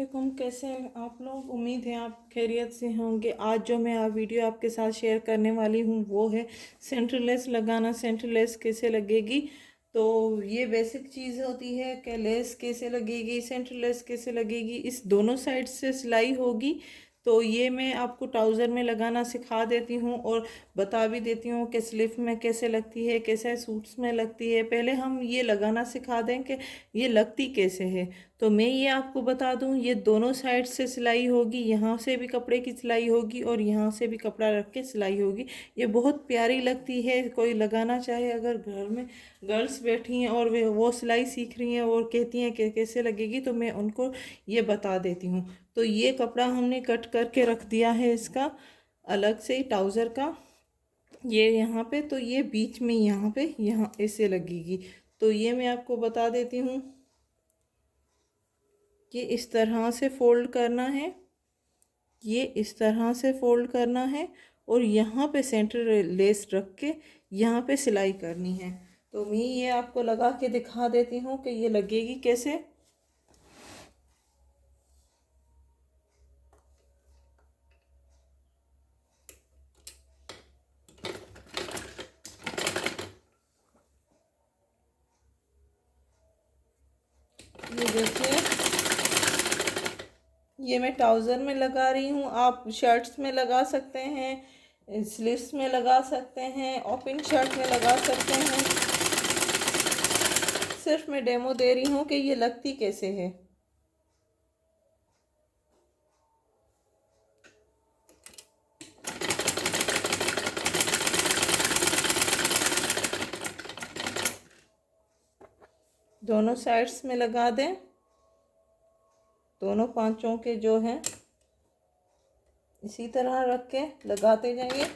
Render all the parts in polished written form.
वालेकुम। कैसे हैं आप लोग? उम्मीद है आप खैरियत से होंगे। आज जो मैं वीडियो आपके साथ शेयर करने वाली हूँ वो है सेंटर लेस लगाना। सेंटर लेस कैसे लगेगी, तो ये बेसिक चीज़ होती है कि लेस कैसे लगेगी, सेंटर लेस कैसे लगेगी। इस दोनों साइड से सिलाई होगी, तो ये मैं आपको ट्राउज़र में लगाना सिखा देती हूँ और बता भी देती हूँ कि स्लीव में कैसे लगती है, कैसे सूट्स में लगती है। पहले हम ये लगाना सिखा दें कि ये लगती कैसे है। तो मैं ये आपको बता दूं, ये दोनों साइड से सिलाई होगी। यहाँ से भी कपड़े की सिलाई होगी और यहाँ से भी कपड़ा रख के सिलाई होगी। ये बहुत प्यारी लगती है। कोई लगाना चाहे, अगर घर में गर्ल्स बैठी हैं और वे वो सिलाई सीख रही हैं और कहती हैं कि कैसे लगेगी, तो मैं उनको ये बता देती हूँ। तो ये कपड़ा हमने कट करके रख दिया है इसका अलग से, ट्राउज़र का। ये यहाँ पे, तो ये बीच में यहाँ पे यहाँ ऐसे लगेगी। तो ये मैं आपको बता देती हूँ कि इस तरह से फोल्ड करना है, ये इस तरह से फोल्ड करना है और यहाँ पे सेंटर लेस रख के यहाँ पे सिलाई करनी है। तो मैं ये आपको लगा के दिखा देती हूँ कि ये लगेगी कैसे। ये देखिए, ये मैं ट्राउज़र में लगा रही हूँ। आप शर्ट्स में लगा सकते हैं, स्लीव्स में लगा सकते हैं, ओपन शर्ट में लगा सकते हैं। सिर्फ मैं डेमो दे रही हूँ कि ये लगती कैसे है। दोनों साइड्स में लगा दें, दोनों पांचों के जो हैं इसी तरह रख के लगाते जाइए।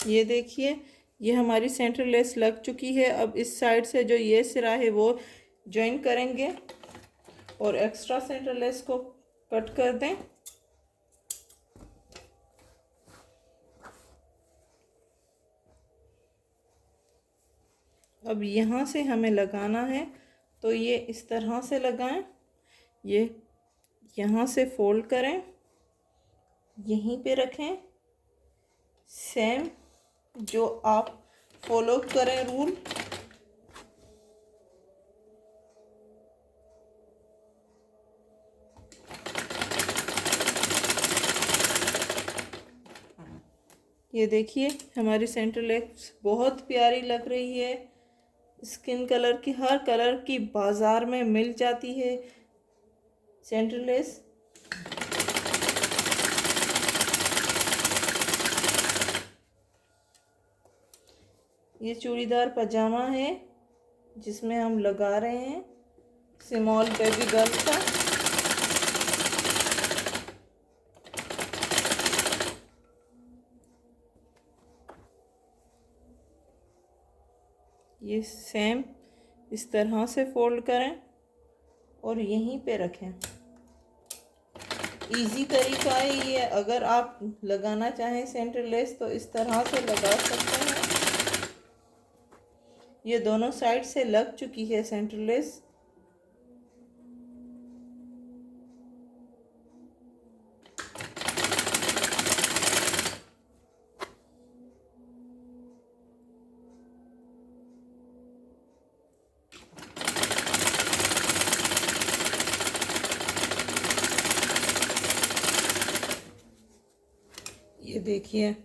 ये देखिए, ये हमारी सेंटर लेस लग चुकी है। अब इस साइड से जो ये सिरा है वो ज्वाइन करेंगे और एक्स्ट्रा सेंटर लेस को कट कर दें। अब यहाँ से हमें लगाना है, तो ये इस तरह से लगाएं। ये यहाँ से फोल्ड करें, यहीं पे रखें। सेम जो आप फॉलो करें रूल। ये देखिए, हमारी सेंटर लेस बहुत प्यारी लग रही है। स्किन कलर की, हर कलर की बाज़ार में मिल जाती है सेंटर लेस। ये चूड़ीदार पजामा है जिसमें हम लगा रहे हैं स्मॉल बेबी गर्ल का। ये सेम इस तरह से फोल्ड करें और यहीं पे रखें। इजी तरीका है ये। अगर आप लगाना चाहें सेंटर लेस तो इस तरह से लगा सकते हैं। ये दोनों साइड से लग चुकी है सेंटर लेस। ये देखिए,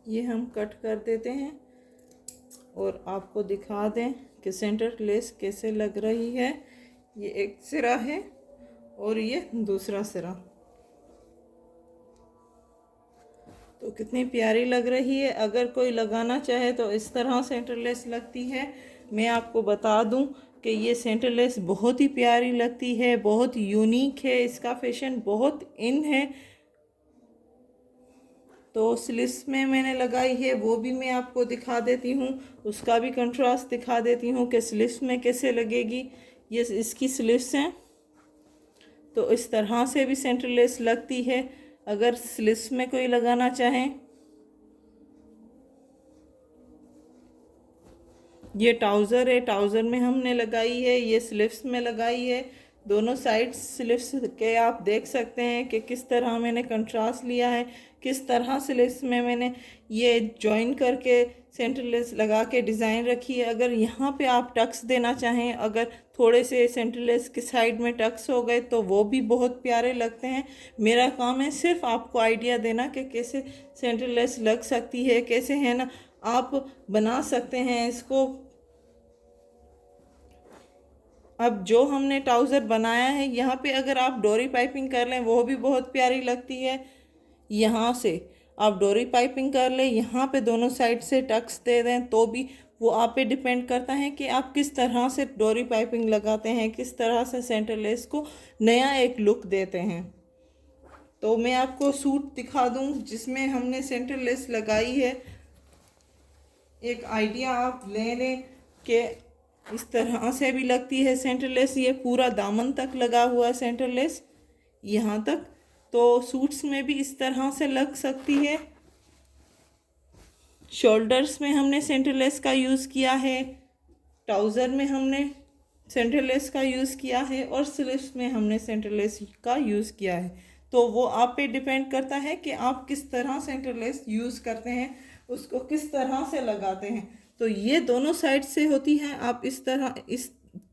ये हम कट कर देते हैं और आपको दिखा दें कि सेंटर लेस कैसे लग रही है। ये एक सिरा है और ये दूसरा सिरा। तो कितनी प्यारी लग रही है। अगर कोई लगाना चाहे तो इस तरह सेंटरलेस लगती है। मैं आपको बता दूं कि ये सेंटरलेस बहुत ही प्यारी लगती है, बहुत यूनिक है, इसका फैशन बहुत इन है। तो स्लिट्स में मैंने लगाई है, वो भी मैं आपको दिखा देती हूँ, उसका भी कंट्रास्ट दिखा देती हूँ कि स्लिट्स में कैसे लगेगी। ये इसकी स्लिट्स हैं, तो इस तरह से भी सेंटरलेस लगती है अगर स्लिट्स में कोई लगाना चाहें। ये ट्राउज़र है, ट्राउज़र में हमने लगाई है, ये स्लिप्स में लगाई है। दोनों साइड स्लिप्स के आप देख सकते हैं कि किस तरह मैंने कंट्रास्ट लिया है, किस तरह स्लिप्स में मैंने ये जॉइन करके सेंटरलेस लगा के डिज़ाइन रखी है। अगर यहाँ पे आप टक्स देना चाहें, अगर थोड़े से सेंटरलेस के साइड में टक्स हो गए तो वो भी बहुत प्यारे लगते हैं। मेरा काम है सिर्फ आपको आइडिया देना कि कैसे सेंटरलेस लग सकती है, कैसे है ना आप बना सकते हैं इसको। अब जो हमने ट्राउज़र बनाया है, यहाँ पे अगर आप डोरी पाइपिंग कर लें वो भी बहुत प्यारी लगती है। यहाँ से आप डोरी पाइपिंग कर लें, यहाँ पे दोनों साइड से टक्स दे दें तो भी वो आप पे डिपेंड करता है कि आप किस तरह से डोरी पाइपिंग लगाते हैं, किस तरह से सेंटरलेस को नया एक लुक देते हैं। तो मैं आपको सूट दिखा दूँ जिसमें हमने सेंटरलेस लगाई है, एक आइडिया आप ले लें कि इस तरह से भी लगती है सेंटरलेस। ये पूरा दामन तक लगा हुआ है सेंटरलेस, यहाँ तक। तो सूट्स में भी इस तरह से लग सकती है। शोल्डर्स में हमने सेंटरलेस का यूज़ किया है, ट्राउज़र में हमने सेंटरलेस का यूज़ किया है और स्लीव्स में हमने सेंटरलेस का यूज़ किया है। तो वो आप पे डिपेंड करता है कि आप किस तरह सेंटरलेस यूज़ करते हैं, उसको किस तरह से लगाते हैं। तो ये दोनों साइड से होती है, आप इस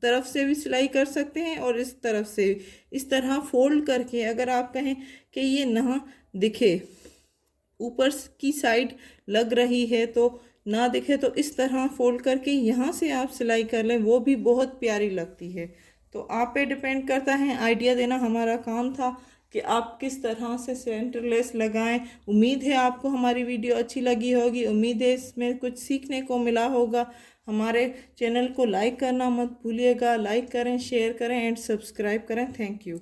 तरफ से भी सिलाई कर सकते हैं और इस तरफ से इस तरह फोल्ड करके। अगर आप कहें कि ये ना दिखे, ऊपर की साइड लग रही है तो ना दिखे, तो इस तरह फोल्ड करके यहाँ से आप सिलाई कर लें, वो भी बहुत प्यारी लगती है। तो आप पे डिपेंड करता है, आइडिया देना हमारा काम था कि आप किस तरह से सेंटरलेस लगाएं। उम्मीद है आपको हमारी वीडियो अच्छी लगी होगी, उम्मीद है इसमें कुछ सीखने को मिला होगा। हमारे चैनल को लाइक करना मत भूलिएगा, लाइक करें, शेयर करें एंड सब्सक्राइब करें। Thank you.